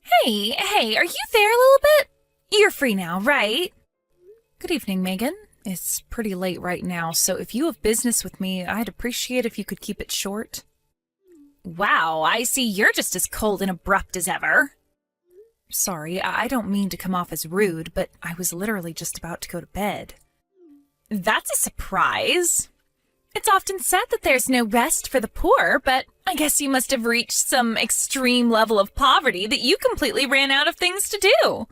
Hey, are you there a little bit? You're free now, right? Good evening, Megan. It's pretty late right now, so if you have business with me, I'd appreciate if you could keep it short. Wow, I see you're just as cold and abrupt as ever. Sorry, I don't mean to come off as rude, but I was literally just about to go to bed. That's a surprise. It's often said that there's no rest for the poor, but I guess you must have reached some extreme level of poverty that you completely ran out of things to do.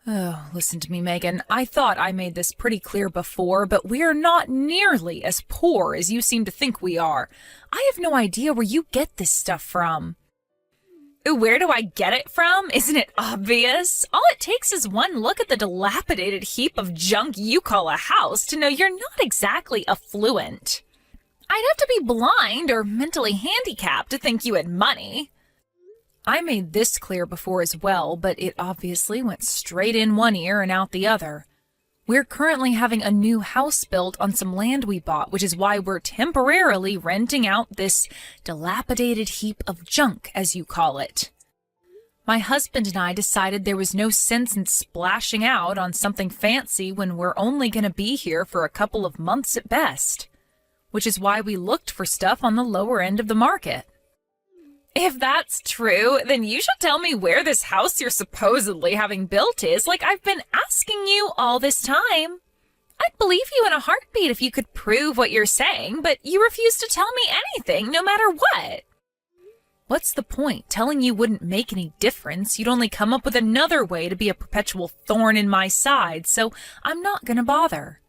Oh, listen to me, Megan. I thought I made this pretty clear before, but we are not nearly as poor as you seem to think we are. I have no idea where you get this stuff from. Where do I get it from? Isn't it obvious? All it takes is one look at the dilapidated heap of junk you call a house to know you're not exactly affluent. I'd have to be blind or mentally handicapped to think you had money. I made this clear before as well, but it obviously went straight in one ear and out the other. We're currently having a new house built on some land we bought, which is why we're temporarily renting out this dilapidated heap of junk, as you call it. My husband and I decided there was no sense in splashing out on something fancy when we're only going to be here for a couple of months at best, which is why we looked for stuff on the lower end of the market. If that's true, then you should tell me where this house you're supposedly having built is, like I've been asking you all this time. I'd believe you in a heartbeat if you could prove what you're saying, but you refuse to tell me anything, no matter what. What's the point? Telling you wouldn't make any difference. You'd only come up with another way to be a perpetual thorn in my side, so I'm not gonna bother.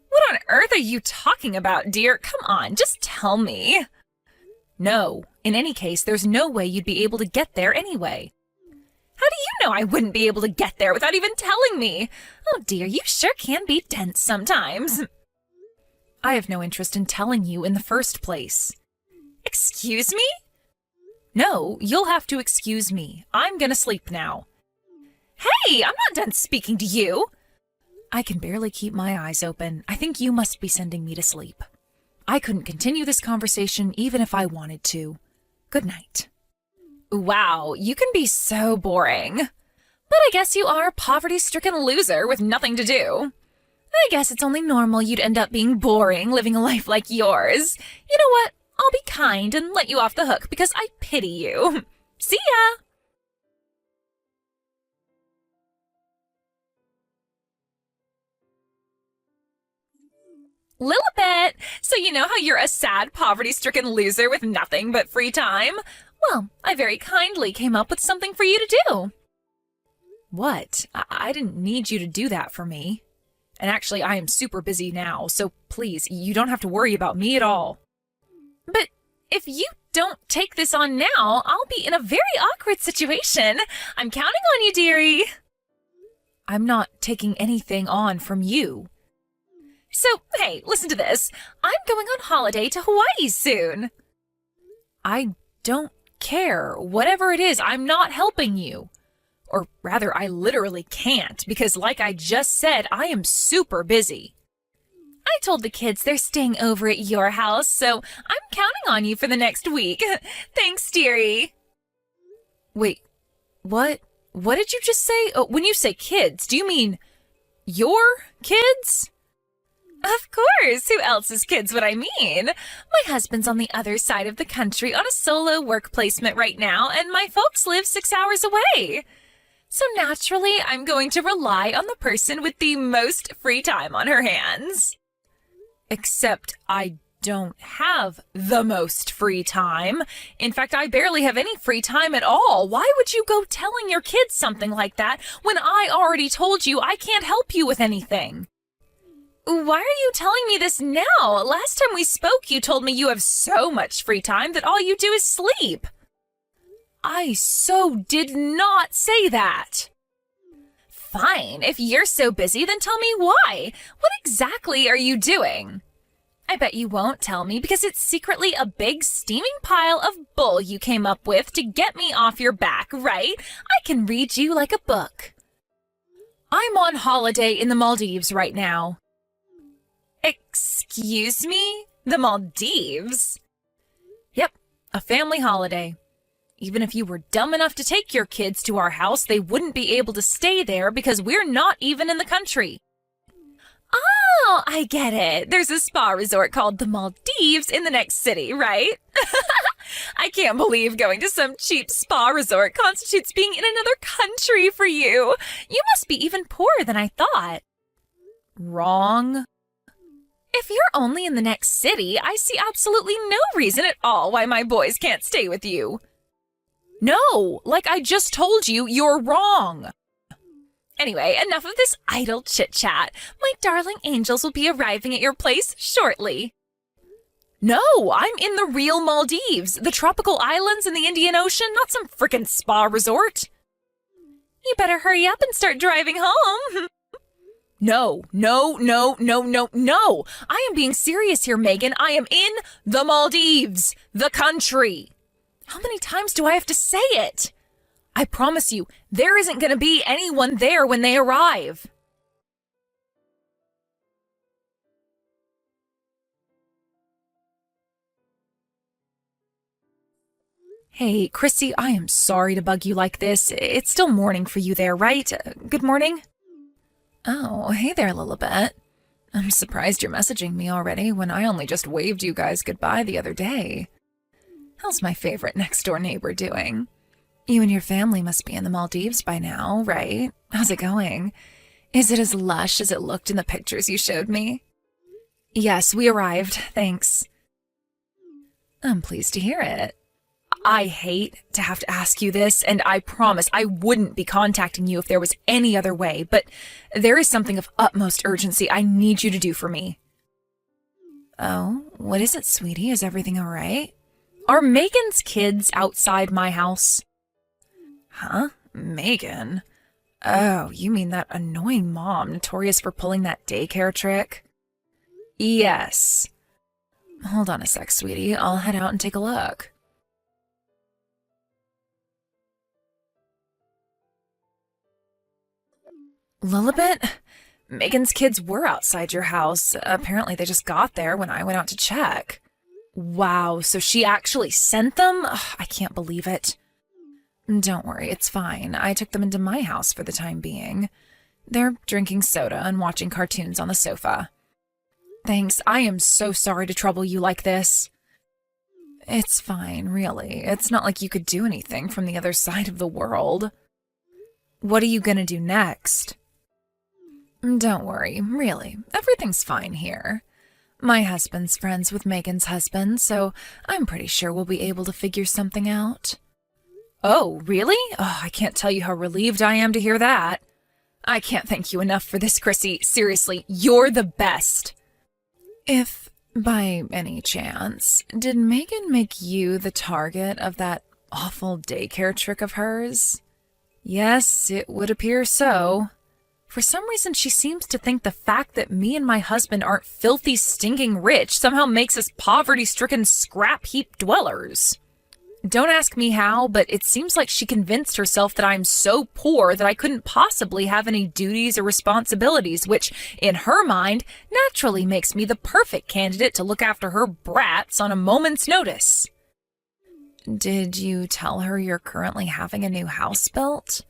What on earth are you talking about, dear? Come on, just tell me. No. In any case, there's no way you'd be able to get there anyway. How do you know I wouldn't be able to get there without even telling me? Oh dear, you sure can be dense sometimes. I have no interest in telling you in the first place. Excuse me? No, you'll have to excuse me. I'm gonna sleep now. Hey, I'm not done speaking to you. I can barely keep my eyes open. I think you must be sending me to sleep. I couldn't continue this conversation even if I wanted to. Good night. Wow, you can be so boring. But I guess you are a poverty-stricken loser with nothing to do. I guess it's only normal you'd end up being boring living a life like yours. You know what? I'll be kind and let you off the hook because I pity you. See ya! Lilibet! So you know how you're a sad, poverty-stricken loser with nothing but free time? Well, I very kindly came up with something for you to do. What? I didn't need you to do that for me. And actually, I am super busy now, so please, you don't have to worry about me at all. But if you don't take this on now, I'll be in a very awkward situation. I'm counting on you, dearie. I'm not taking anything on from you. So, hey, listen to this. I'm going on holiday to Hawaii soon. I don't care. Whatever it is, I'm not helping you. Or rather, I literally can't, because like I just said, I am super busy. I told the kids they're staying over at your house, so I'm counting on you for the next week. Thanks, dearie. Wait, what? What did you just say? Oh, when you say kids, do you mean your kids? Of course! Who else's kids would I mean? My husband's on the other side of the country on a solo work placement right now, and my folks live 6 hours away. So naturally, I'm going to rely on the person with the most free time on her hands. Except I don't have the most free time. In fact, I barely have any free time at all. Why would you go telling your kids something like that when I already told you I can't help you with anything? Why are you telling me this now? Last time we spoke, you told me you have so much free time that all you do is sleep. I so did not say that. Fine, if you're so busy, then tell me why. What exactly are you doing? I bet you won't tell me because it's secretly a big steaming pile of bull you came up with to get me off your back, right? I can read you like a book. I'm on holiday in the Maldives right now. Excuse me? The Maldives? Yep, a family holiday. Even if you were dumb enough to take your kids to our house, they wouldn't be able to stay there because we're not even in the country. Oh, I get it. There's a spa resort called the Maldives in the next city, right? I can't believe going to some cheap spa resort constitutes being in another country for you. You must be even poorer than I thought. Wrong. If you're only in the next city, I see absolutely no reason at all why my boys can't stay with you. No, like I just told you, you're wrong. Anyway, enough of this idle chit-chat. My darling angels will be arriving at your place shortly. No, I'm in the real Maldives, the tropical islands in the Indian Ocean, not some frickin' spa resort. You better hurry up and start driving home. No. I am being serious here, Megan. I am in the Maldives, the country. How many times do I have to say it? I promise you, there isn't going to be anyone there when they arrive. Hey, Chrissy, I am sorry to bug you like this. It's still morning for you there, right? Good morning? Oh, hey there, Lilibet. I'm surprised you're messaging me already when I only just waved you guys goodbye the other day. How's my favorite next-door neighbor doing? You and your family must be in the Maldives by now, right? How's it going? Is it as lush as it looked in the pictures you showed me? Yes, we arrived, thanks. I'm pleased to hear it. I hate to have to ask you this, and I promise I wouldn't be contacting you if there was any other way, but there is something of utmost urgency I need you to do for me. Oh, what is it, sweetie? Is everything all right? Are Megan's kids outside my house? Huh? Megan? Oh, you mean that annoying mom notorious for pulling that daycare trick? Yes. Hold on a sec, sweetie. I'll head out and take a look. Lilibet? Megan's kids were outside your house. Apparently they just got there when I went out to check. Wow, so she actually sent them? Ugh, I can't believe it. Don't worry, it's fine. I took them into my house for the time being. They're drinking soda and watching cartoons on the sofa. Thanks, I am so sorry to trouble you like this. It's fine, really. It's not like you could do anything from the other side of the world. What are you gonna do next? Don't worry, really. Everything's fine here. My husband's friends with Megan's husband, so I'm pretty sure we'll be able to figure something out. Oh, really? Oh, I can't tell you how relieved I am to hear that. I can't thank you enough for this, Chrissy. Seriously, you're the best. If, by any chance, did Megan make you the target of that awful daycare trick of hers? Yes, it would appear so. For some reason, she seems to think the fact that me and my husband aren't filthy, stinking rich somehow makes us poverty-stricken scrap heap dwellers. Don't ask me how, but it seems like she convinced herself that I'm so poor that I couldn't possibly have any duties or responsibilities, which, in her mind, naturally makes me the perfect candidate to look after her brats on a moment's notice. Did you tell her you're currently having a new house built?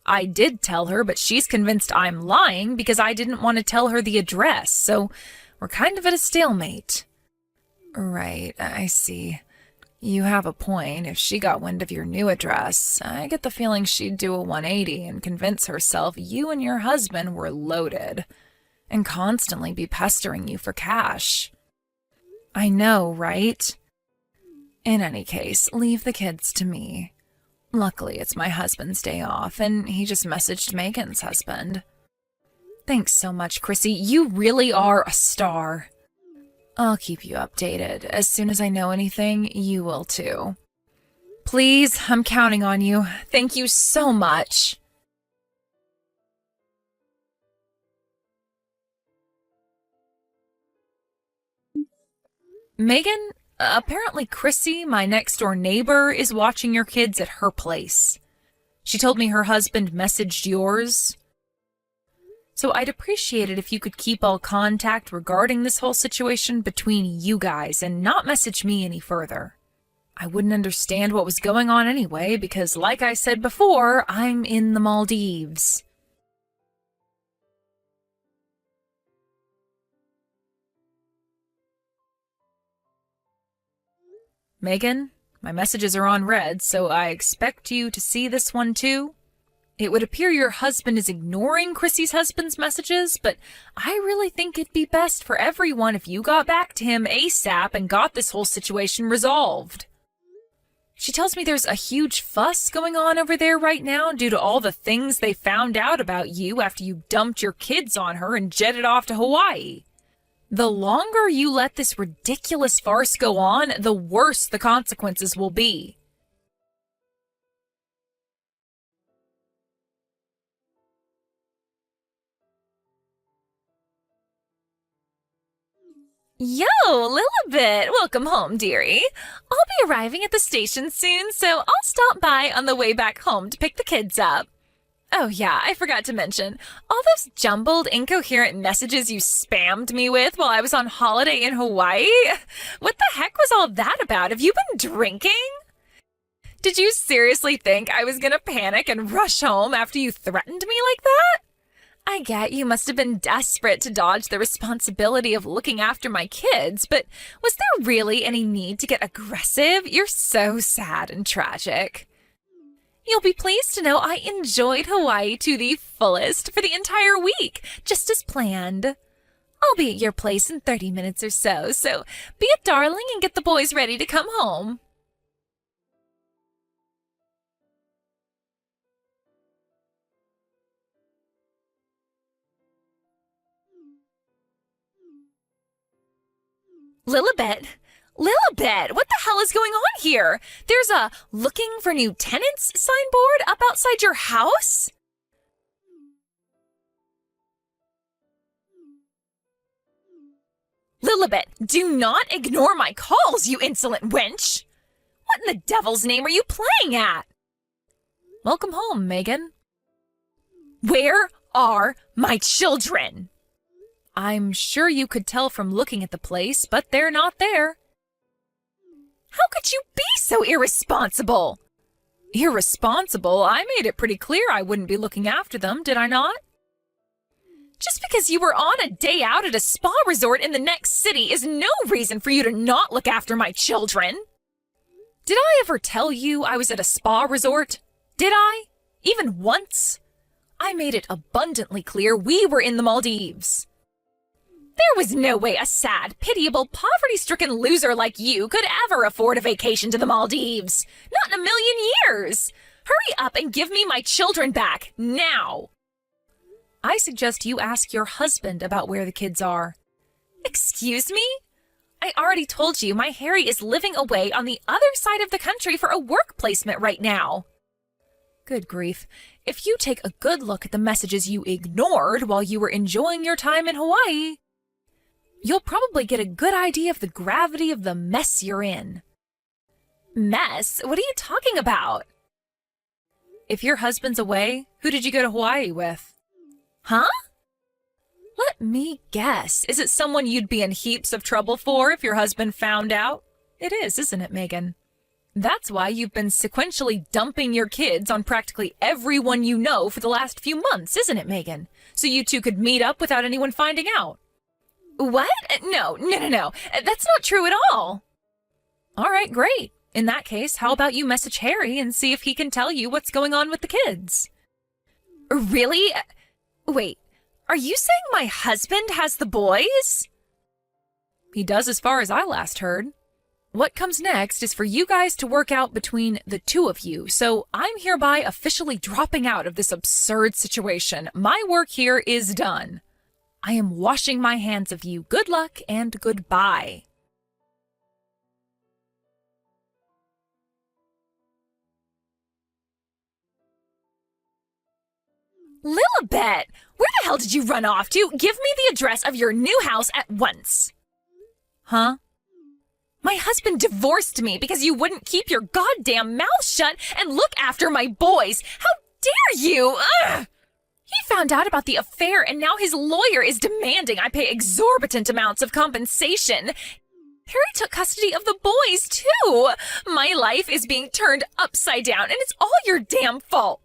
I did tell her, but she's convinced I'm lying because I didn't want to tell her the address, so we're kind of at a stalemate. Right, I see. You have a point. If she got wind of your new address, I get the feeling she'd do a 180 and convince herself you and your husband were loaded, and constantly be pestering you for cash. I know, right? In any case, leave the kids to me. Luckily, it's my husband's day off, and he just messaged Megan's husband. Thanks so much, Chrissy. You really are a star. I'll keep you updated. As soon as I know anything, you will too. Please, I'm counting on you. Thank you so much. Megan, apparently Chrissy, my next-door neighbor, is watching your kids at her place. She told me her husband messaged yours. So I'd appreciate it if you could keep all contact regarding this whole situation between you guys and not message me any further. I wouldn't understand what was going on anyway, because like I said before, I'm in the Maldives. Megan, my messages are on red, so I expect you to see this one too. It would appear your husband is ignoring Chrissy's husband's messages, but I really think it'd be best for everyone if you got back to him ASAP and got this whole situation resolved. She tells me there's a huge fuss going on over there right now due to all the things they found out about you after you dumped your kids on her and jetted off to Hawaii. The longer you let this ridiculous farce go on, the worse the consequences will be. Yo, Lilibet! Welcome home, dearie. I'll be arriving at the station soon, so I'll stop by on the way back home to pick the kids up. Oh yeah, I forgot to mention, all those jumbled, incoherent messages you spammed me with while I was on holiday in Hawaii? What the heck was all that about? Have you been drinking? Did you seriously think I was gonna panic and rush home after you threatened me like that? I get you must have been desperate to dodge the responsibility of looking after my kids, but was there really any need to get aggressive? You're so sad and tragic. You'll be pleased to know I enjoyed Hawaii to the fullest for the entire week, just as planned. I'll be at your place in 30 minutes or so be a darling and get the boys ready to come home. Lilibet? Lilibet, what the hell is going on here? There's a looking for new tenants signboard up outside your house? Lilibet, do not ignore my calls, you insolent wench! What in the devil's name are you playing at? Welcome home, Megan. Where are my children? I'm sure you could tell from looking at the place, but they're not there. How could you be so irresponsible? Irresponsible? I made it pretty clear I wouldn't be looking after them, did I not? Just because you were on a day out at a spa resort in the next city is no reason for you to not look after my children. Did I ever tell you I was at a spa resort? Did I? Even once? I made it abundantly clear we were in the Maldives. There was no way a sad, pitiable, poverty-stricken loser like you could ever afford a vacation to the Maldives. Not in a million years. Hurry up and give me my children back, now. I suggest you ask your husband about where the kids are. Excuse me? I already told you my Harry is living away on the other side of the country for a work placement right now. Good grief. If you take a good look at the messages you ignored while you were enjoying your time in Hawaii, you'll probably get a good idea of the gravity of the mess you're in. Mess? What are you talking about? If your husband's away, who did you go to Hawaii with? Huh? Let me guess. Is it someone you'd be in heaps of trouble for if your husband found out? It is, isn't it, Megan? That's why you've been sequentially dumping your kids on practically everyone you know for the last few months, isn't it, Megan? So you two could meet up without anyone finding out. What? No. That's not true at all. All right, great. In that case, how about you message Harry and see if he can tell you what's going on with the kids? Really? Wait, are you saying my husband has the boys? He does as far as I last heard. What comes next is for you guys to work out between the two of you, so I'm hereby officially dropping out of this absurd situation. My work here is done. I am washing my hands of you. Good luck and goodbye. Lilibet, where the hell did you run off to? Give me the address of your new house at once. Huh? My husband divorced me because you wouldn't keep your goddamn mouth shut and look after my boys. How dare you? Ugh! He found out about the affair and now his lawyer is demanding I pay exorbitant amounts of compensation. Harry took custody of the boys, too. My life is being turned upside down, and it's all your damn fault.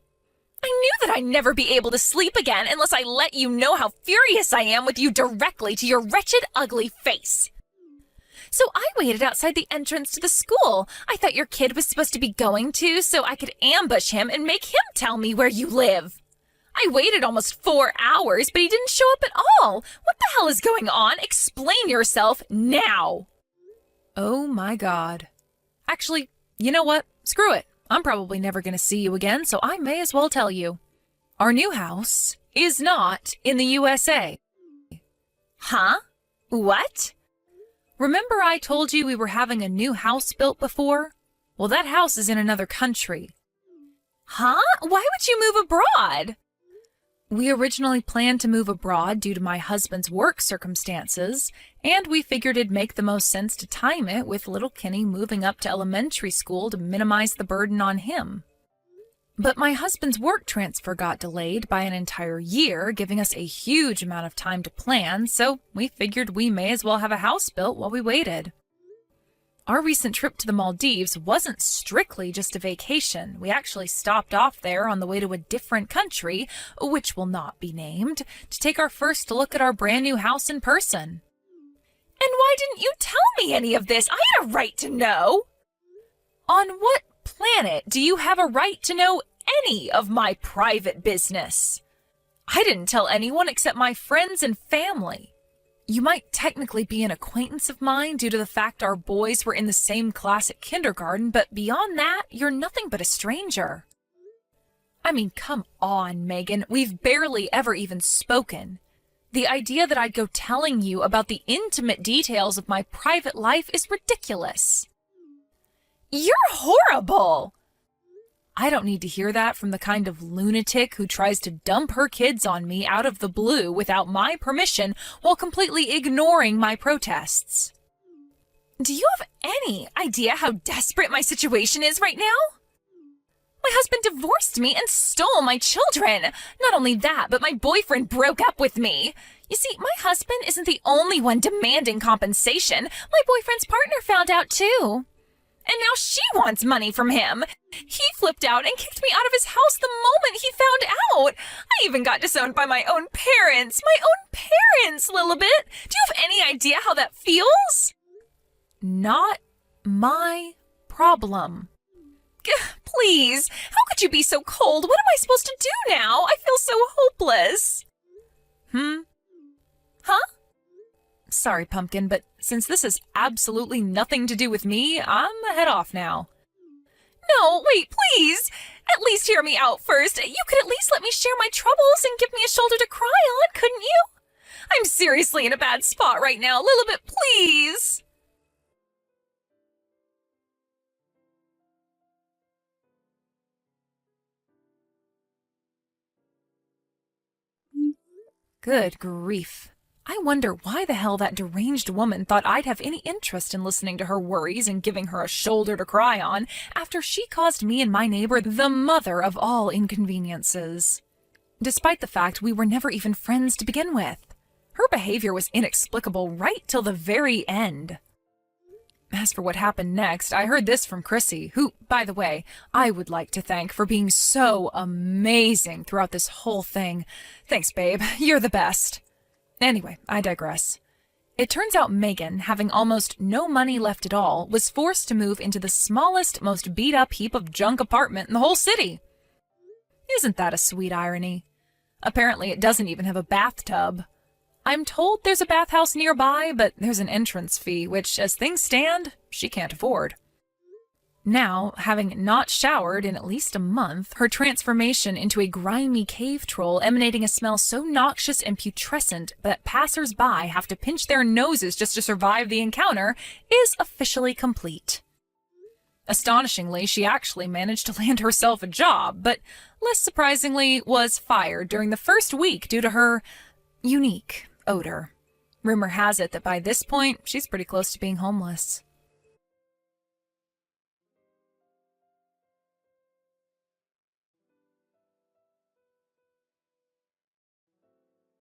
I knew that I'd never be able to sleep again unless I let you know how furious I am with you directly to your wretched, ugly face. So I waited outside the entrance to the school. I thought your kid was supposed to be going to, so I could ambush him and make him tell me where you live. I waited almost 4 hours, but he didn't show up at all. What the hell is going on? Explain yourself now. Oh my God. Actually, you know what? Screw it. I'm probably never going to see you again, so I may as well tell you. Our new house is not in the USA. Huh? What? Remember I told you we were having a new house built before? Well, that house is in another country. Huh? Why would you move abroad? We originally planned to move abroad due to my husband's work circumstances, and we figured it'd make the most sense to time it with little Kenny moving up to elementary school to minimize the burden on him. But my husband's work transfer got delayed by an entire year, giving us a huge amount of time to plan, so we figured we may as well have a house built while we waited. Our recent trip to the Maldives wasn't strictly just a vacation. We actually stopped off there on the way to a different country, which will not be named, to take our first look at our brand new house in person. And why didn't you tell me any of this? I had a right to know. On what planet do you have a right to know any of my private business? I didn't tell anyone except my friends and family. You might technically be an acquaintance of mine due to the fact our boys were in the same class at kindergarten, but beyond that, you're nothing but a stranger. I mean, come on, Megan. We've barely ever even spoken. The idea that I'd go telling you about the intimate details of my private life is ridiculous. You're horrible! I don't need to hear that from the kind of lunatic who tries to dump her kids on me out of the blue without my permission while completely ignoring my protests. Do you have any idea how desperate my situation is right now? My husband divorced me and stole my children. Not only that, but my boyfriend broke up with me. You see, my husband isn't the only one demanding compensation. My boyfriend's partner found out too. And now she wants money from him. He flipped out and kicked me out of his house the moment he found out. I even got disowned by my own parents. My own parents, Lilibet. Do you have any idea how that feels? Not my problem. Please, how could you be so cold? What am I supposed to do now? I feel so hopeless. Huh? Sorry, Pumpkin, but since this has absolutely nothing to do with me, I'm a head off now. No, wait, please! At least hear me out first. You could at least let me share my troubles and give me a shoulder to cry on, couldn't you? I'm seriously in a bad spot right now. Lilibet, please! Good grief. I wonder why the hell that deranged woman thought I'd have any interest in listening to her worries and giving her a shoulder to cry on after she caused me and my neighbor the mother of all inconveniences. Despite the fact we were never even friends to begin with. Her behavior was inexplicable right till the very end. As for what happened next, I heard this from Chrissy, who, by the way, I would like to thank for being so amazing throughout this whole thing. Thanks, babe. You're the best. Anyway, I digress. It turns out Megan, having almost no money left at all, was forced to move into the smallest, most beat-up heap of junk apartment in the whole city. Isn't that a sweet irony? Apparently it doesn't even have a bathtub. I'm told there's a bathhouse nearby, but there's an entrance fee, which, as things stand, she can't afford. Now, having not showered in at least a month, her transformation into a grimy cave troll emanating a smell so noxious and putrescent that passers-by have to pinch their noses just to survive the encounter is officially complete. Astonishingly, she actually managed to land herself a job, but less surprisingly was fired during the first week due to her unique odor. Rumor has it that by this point, she's pretty close to being homeless.